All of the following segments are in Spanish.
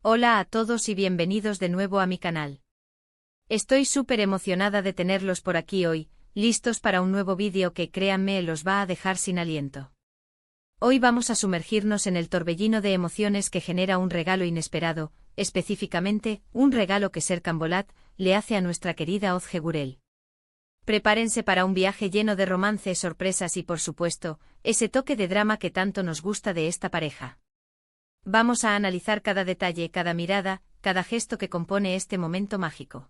Hola a todos y bienvenidos de nuevo a mi canal. Estoy súper emocionada de tenerlos por aquí hoy, listos para un nuevo vídeo que créanme los va a dejar sin aliento. Hoy vamos a sumergirnos en el torbellino de emociones que genera un regalo inesperado, específicamente, un regalo que Serkan Bolat le hace a nuestra querida Özge Gürel. Prepárense para un viaje lleno de romance, sorpresas y por supuesto, ese toque de drama que tanto nos gusta de esta pareja. Vamos a analizar cada detalle, cada mirada, cada gesto que compone este momento mágico.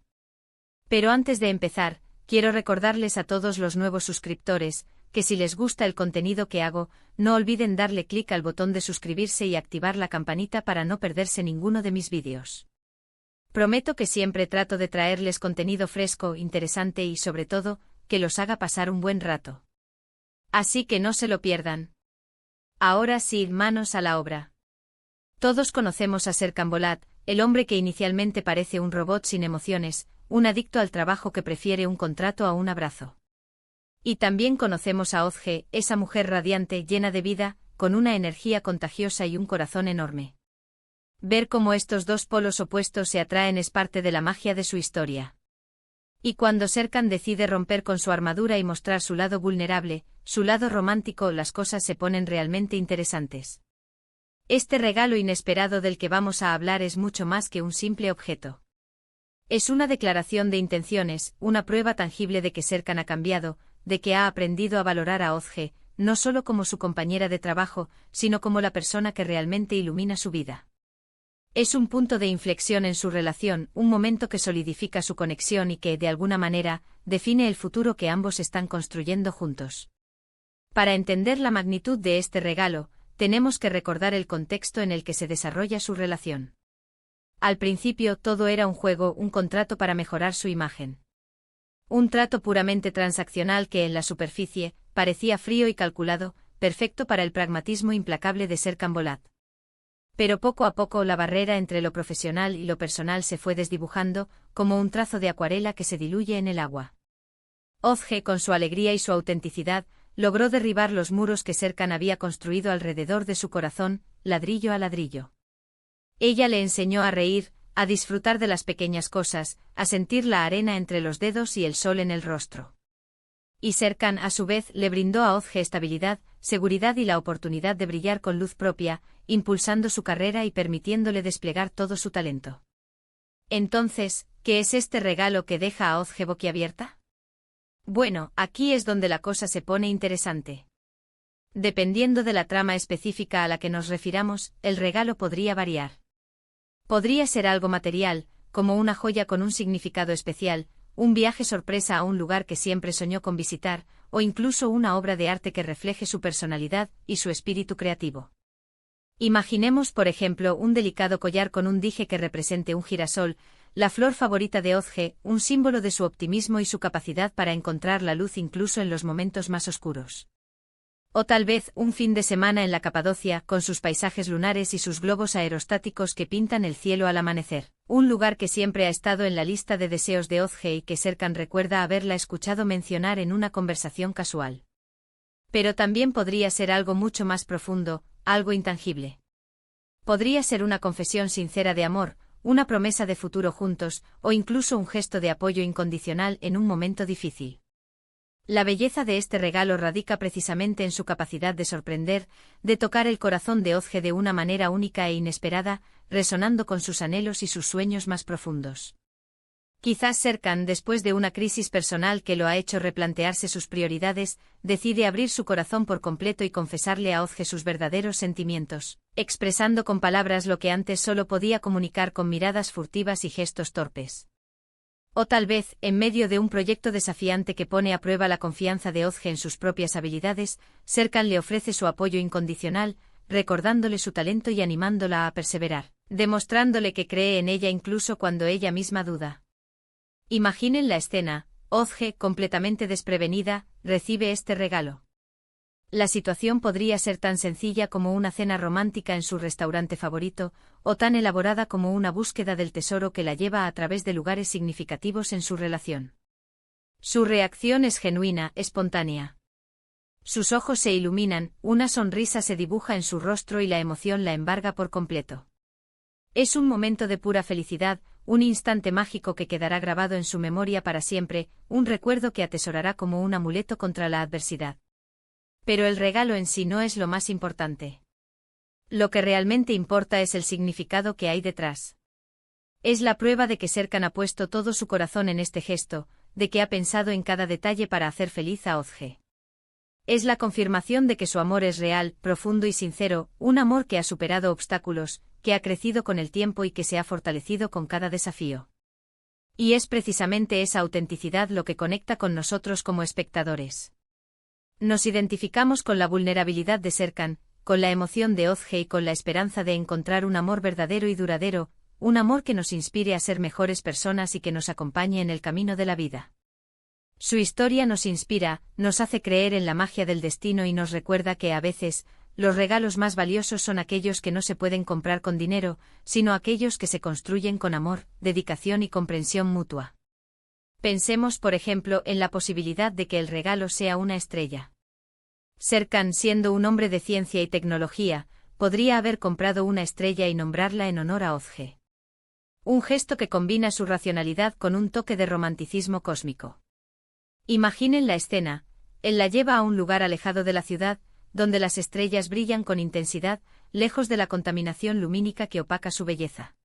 Pero antes de empezar, quiero recordarles a todos los nuevos suscriptores, que si les gusta el contenido que hago, no olviden darle clic al botón de suscribirse y activar la campanita para no perderse ninguno de mis vídeos. Prometo que siempre trato de traerles contenido fresco, interesante y sobre todo, que los haga pasar un buen rato. Así que no se lo pierdan. Ahora sí, manos a la obra. Todos conocemos a Serkan Bolat, el hombre que inicialmente parece un robot sin emociones, un adicto al trabajo que prefiere un contrato a un abrazo. Y también conocemos a Özge, esa mujer radiante, llena de vida, con una energía contagiosa y un corazón enorme. Ver cómo estos dos polos opuestos se atraen es parte de la magia de su historia. Y cuando Serkan decide romper con su armadura y mostrar su lado vulnerable, su lado romántico, las cosas se ponen realmente interesantes. Este regalo inesperado del que vamos a hablar es mucho más que un simple objeto. Es una declaración de intenciones, una prueba tangible de que Serkan ha cambiado, de que ha aprendido a valorar a Özge, no solo como su compañera de trabajo, sino como la persona que realmente ilumina su vida. Es un punto de inflexión en su relación, un momento que solidifica su conexión y que, de alguna manera, define el futuro que ambos están construyendo juntos. Para entender la magnitud de este regalo, tenemos que recordar el contexto en el que se desarrolla su relación. Al principio todo era un juego, un contrato para mejorar su imagen. Un trato puramente transaccional que en la superficie parecía frío y calculado, perfecto para el pragmatismo implacable de Serkan Bolat. Pero poco a poco la barrera entre lo profesional y lo personal se fue desdibujando, como un trazo de acuarela que se diluye en el agua. Özge, con su alegría y su autenticidad, logró derribar los muros que Serkan había construido alrededor de su corazón, ladrillo a ladrillo. Ella le enseñó a reír, a disfrutar de las pequeñas cosas, a sentir la arena entre los dedos y el sol en el rostro. Y Serkan, a su vez, le brindó a Özge estabilidad, seguridad y la oportunidad de brillar con luz propia, impulsando su carrera y permitiéndole desplegar todo su talento. Entonces, ¿qué es este regalo que deja a Özge boquiabierta? Bueno, aquí es donde la cosa se pone interesante. Dependiendo de la trama específica a la que nos refiramos, el regalo podría variar. Podría ser algo material, como una joya con un significado especial, un viaje sorpresa a un lugar que siempre soñó con visitar, o incluso una obra de arte que refleje su personalidad y su espíritu creativo. Imaginemos, por ejemplo, un delicado collar con un dije que represente un girasol, la flor favorita de Özge, un símbolo de su optimismo y su capacidad para encontrar la luz incluso en los momentos más oscuros. O tal vez un fin de semana en la Capadocia, con sus paisajes lunares y sus globos aerostáticos que pintan el cielo al amanecer, un lugar que siempre ha estado en la lista de deseos de Özge y que Serkan recuerda haberla escuchado mencionar en una conversación casual. Pero también podría ser algo mucho más profundo, algo intangible. Podría ser una confesión sincera de amor, una promesa de futuro juntos, o incluso un gesto de apoyo incondicional en un momento difícil. La belleza de este regalo radica precisamente en su capacidad de sorprender, de tocar el corazón de Özge de una manera única e inesperada, resonando con sus anhelos y sus sueños más profundos. Quizás Serkan, después de una crisis personal que lo ha hecho replantearse sus prioridades, decide abrir su corazón por completo y confesarle a Özge sus verdaderos sentimientos, expresando con palabras lo que antes solo podía comunicar con miradas furtivas y gestos torpes. O tal vez, en medio de un proyecto desafiante que pone a prueba la confianza de Özge en sus propias habilidades, Serkan le ofrece su apoyo incondicional, recordándole su talento y animándola a perseverar, demostrándole que cree en ella incluso cuando ella misma duda. Imaginen la escena: Özge, completamente desprevenida, recibe este regalo. La situación podría ser tan sencilla como una cena romántica en su restaurante favorito, o tan elaborada como una búsqueda del tesoro que la lleva a través de lugares significativos en su relación. Su reacción es genuina, espontánea. Sus ojos se iluminan, una sonrisa se dibuja en su rostro y la emoción la embarga por completo. Es un momento de pura felicidad, un instante mágico que quedará grabado en su memoria para siempre, un recuerdo que atesorará como un amuleto contra la adversidad. Pero el regalo en sí no es lo más importante. Lo que realmente importa es el significado que hay detrás. Es la prueba de que Serkan ha puesto todo su corazón en este gesto, de que ha pensado en cada detalle para hacer feliz a Özge. Es la confirmación de que su amor es real, profundo y sincero, un amor que ha superado obstáculos, que ha crecido con el tiempo y que se ha fortalecido con cada desafío. Y es precisamente esa autenticidad lo que conecta con nosotros como espectadores. Nos identificamos con la vulnerabilidad de Serkan, con la emoción de Özge y con la esperanza de encontrar un amor verdadero y duradero, un amor que nos inspire a ser mejores personas y que nos acompañe en el camino de la vida. Su historia nos inspira, nos hace creer en la magia del destino y nos recuerda que a veces, los regalos más valiosos son aquellos que no se pueden comprar con dinero, sino aquellos que se construyen con amor, dedicación y comprensión mutua. Pensemos, por ejemplo, en la posibilidad de que el regalo sea una estrella. Serkan, siendo un hombre de ciencia y tecnología, podría haber comprado una estrella y nombrarla en honor a Özge. Un gesto que combina su racionalidad con un toque de romanticismo cósmico. Imaginen la escena, él la lleva a un lugar alejado de la ciudad, donde las estrellas brillan con intensidad, lejos de la contaminación lumínica que opaca su belleza.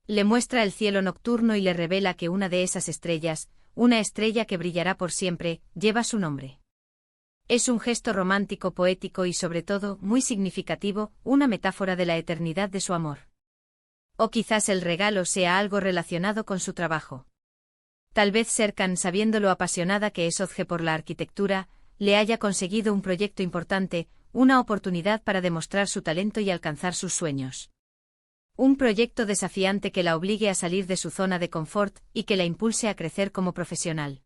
Le muestra el cielo nocturno y le revela que una de esas estrellas, una estrella que brillará por siempre, lleva su nombre. Es un gesto romántico, poético y sobre todo, muy significativo, una metáfora de la eternidad de su amor. O quizás el regalo sea algo relacionado con su trabajo. Tal vez Serkan, sabiendo lo apasionada que es Özge por la arquitectura, le haya conseguido un proyecto importante, una oportunidad para demostrar su talento y alcanzar sus sueños. Un proyecto desafiante que la obligue a salir de su zona de confort y que la impulse a crecer como profesional.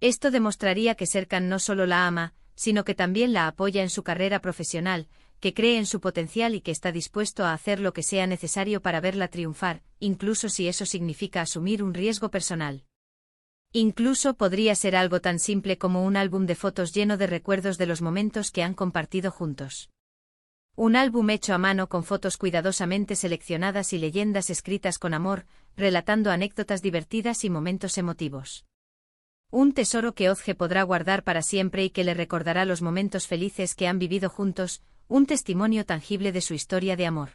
Esto demostraría que Serkan no solo la ama, sino que también la apoya en su carrera profesional, que cree en su potencial y que está dispuesto a hacer lo que sea necesario para verla triunfar, incluso si eso significa asumir un riesgo personal. Incluso podría ser algo tan simple como un álbum de fotos lleno de recuerdos de los momentos que han compartido juntos. Un álbum hecho a mano con fotos cuidadosamente seleccionadas y leyendas escritas con amor, relatando anécdotas divertidas y momentos emotivos. Un tesoro que Özge podrá guardar para siempre y que le recordará los momentos felices que han vivido juntos, un testimonio tangible de su historia de amor.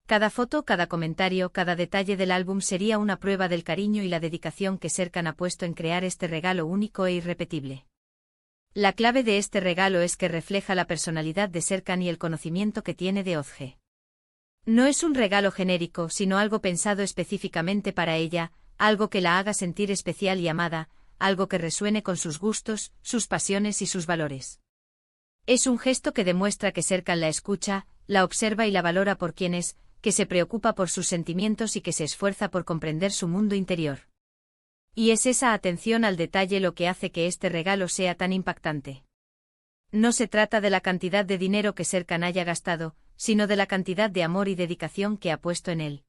Cada foto, cada comentario, cada detalle del álbum sería una prueba del cariño y la dedicación que Serkan ha puesto en crear este regalo único e irrepetible. La clave de este regalo es que refleja la personalidad de Serkan y el conocimiento que tiene de Özge. No es un regalo genérico, sino algo pensado específicamente para ella, algo que la haga sentir especial y amada, algo que resuene con sus gustos, sus pasiones y sus valores. Es un gesto que demuestra que Serkan la escucha, la observa y la valora por quien es, que se preocupa por sus sentimientos y que se esfuerza por comprender su mundo interior. Y es esa atención al detalle lo que hace que este regalo sea tan impactante. No se trata de la cantidad de dinero que Serkan haya gastado, sino de la cantidad de amor y dedicación que ha puesto en él.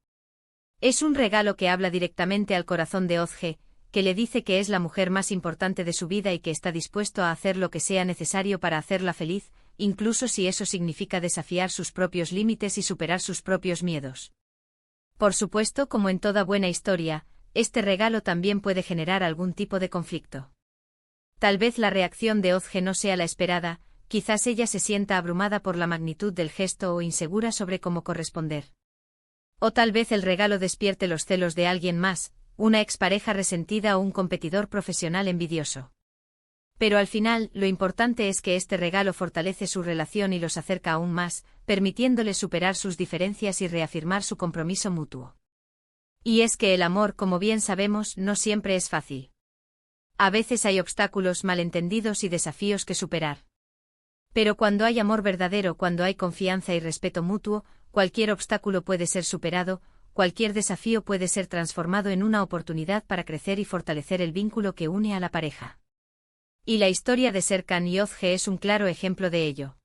Es un regalo que habla directamente al corazón de Özge, que le dice que es la mujer más importante de su vida y que está dispuesto a hacer lo que sea necesario para hacerla feliz, incluso si eso significa desafiar sus propios límites y superar sus propios miedos. Por supuesto, como en toda buena historia, este regalo también puede generar algún tipo de conflicto. Tal vez la reacción de Özge no sea la esperada, quizás ella se sienta abrumada por la magnitud del gesto o insegura sobre cómo corresponder. O tal vez el regalo despierte los celos de alguien más, una expareja resentida o un competidor profesional envidioso. Pero al final, lo importante es que este regalo fortalece su relación y los acerca aún más, permitiéndoles superar sus diferencias y reafirmar su compromiso mutuo. Y es que el amor, como bien sabemos, no siempre es fácil. A veces hay obstáculos, malentendidos y desafíos que superar. Pero cuando hay amor verdadero, cuando hay confianza y respeto mutuo, cualquier obstáculo puede ser superado, cualquier desafío puede ser transformado en una oportunidad para crecer y fortalecer el vínculo que une a la pareja. Y la historia de Serkan y Özge es un claro ejemplo de ello.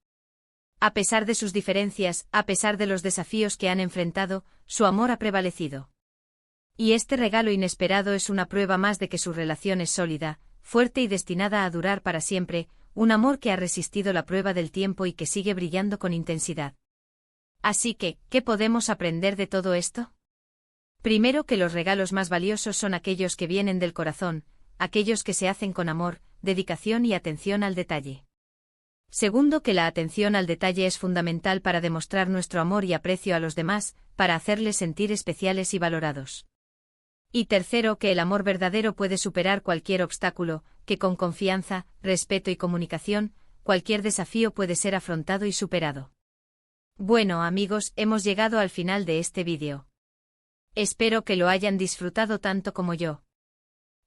A pesar de sus diferencias, a pesar de los desafíos que han enfrentado, su amor ha prevalecido. Y este regalo inesperado es una prueba más de que su relación es sólida, fuerte y destinada a durar para siempre, un amor que ha resistido la prueba del tiempo y que sigue brillando con intensidad. Así que, ¿qué podemos aprender de todo esto? Primero, que los regalos más valiosos son aquellos que vienen del corazón, aquellos que se hacen con amor, dedicación y atención al detalle. Segundo, que la atención al detalle es fundamental para demostrar nuestro amor y aprecio a los demás, para hacerles sentir especiales y valorados. Y tercero, que el amor verdadero puede superar cualquier obstáculo, que con confianza, respeto y comunicación, cualquier desafío puede ser afrontado y superado. Bueno amigos, hemos llegado al final de este vídeo. Espero que lo hayan disfrutado tanto como yo.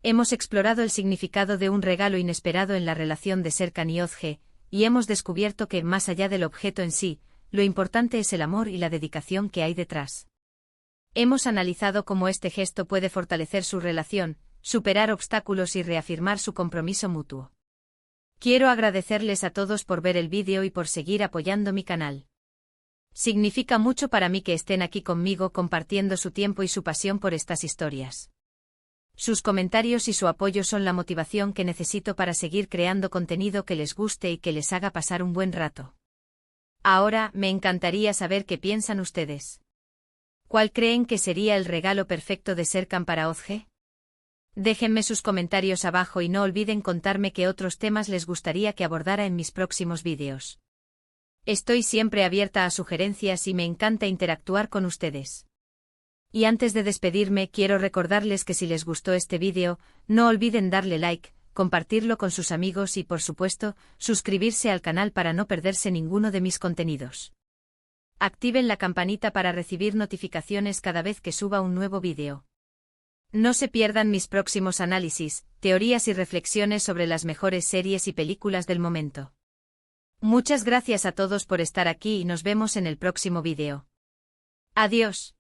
Hemos explorado el significado de un regalo inesperado en la relación de Serkan y Özge, y hemos descubierto que, más allá del objeto en sí, lo importante es el amor y la dedicación que hay detrás. Hemos analizado cómo este gesto puede fortalecer su relación, superar obstáculos y reafirmar su compromiso mutuo. Quiero agradecerles a todos por ver el vídeo y por seguir apoyando mi canal. Significa mucho para mí que estén aquí conmigo compartiendo su tiempo y su pasión por estas historias. Sus comentarios y su apoyo son la motivación que necesito para seguir creando contenido que les guste y que les haga pasar un buen rato. Ahora, me encantaría saber qué piensan ustedes. ¿Cuál creen que sería el regalo perfecto de Serkan para Özge? Déjenme sus comentarios abajo y no olviden contarme qué otros temas les gustaría que abordara en mis próximos vídeos. Estoy siempre abierta a sugerencias y me encanta interactuar con ustedes. Y antes de despedirme, quiero recordarles que si les gustó este vídeo, no olviden darle like, compartirlo con sus amigos y, por supuesto, suscribirse al canal para no perderse ninguno de mis contenidos. Activen la campanita para recibir notificaciones cada vez que suba un nuevo vídeo. No se pierdan mis próximos análisis, teorías y reflexiones sobre las mejores series y películas del momento. Muchas gracias a todos por estar aquí y nos vemos en el próximo vídeo. Adiós.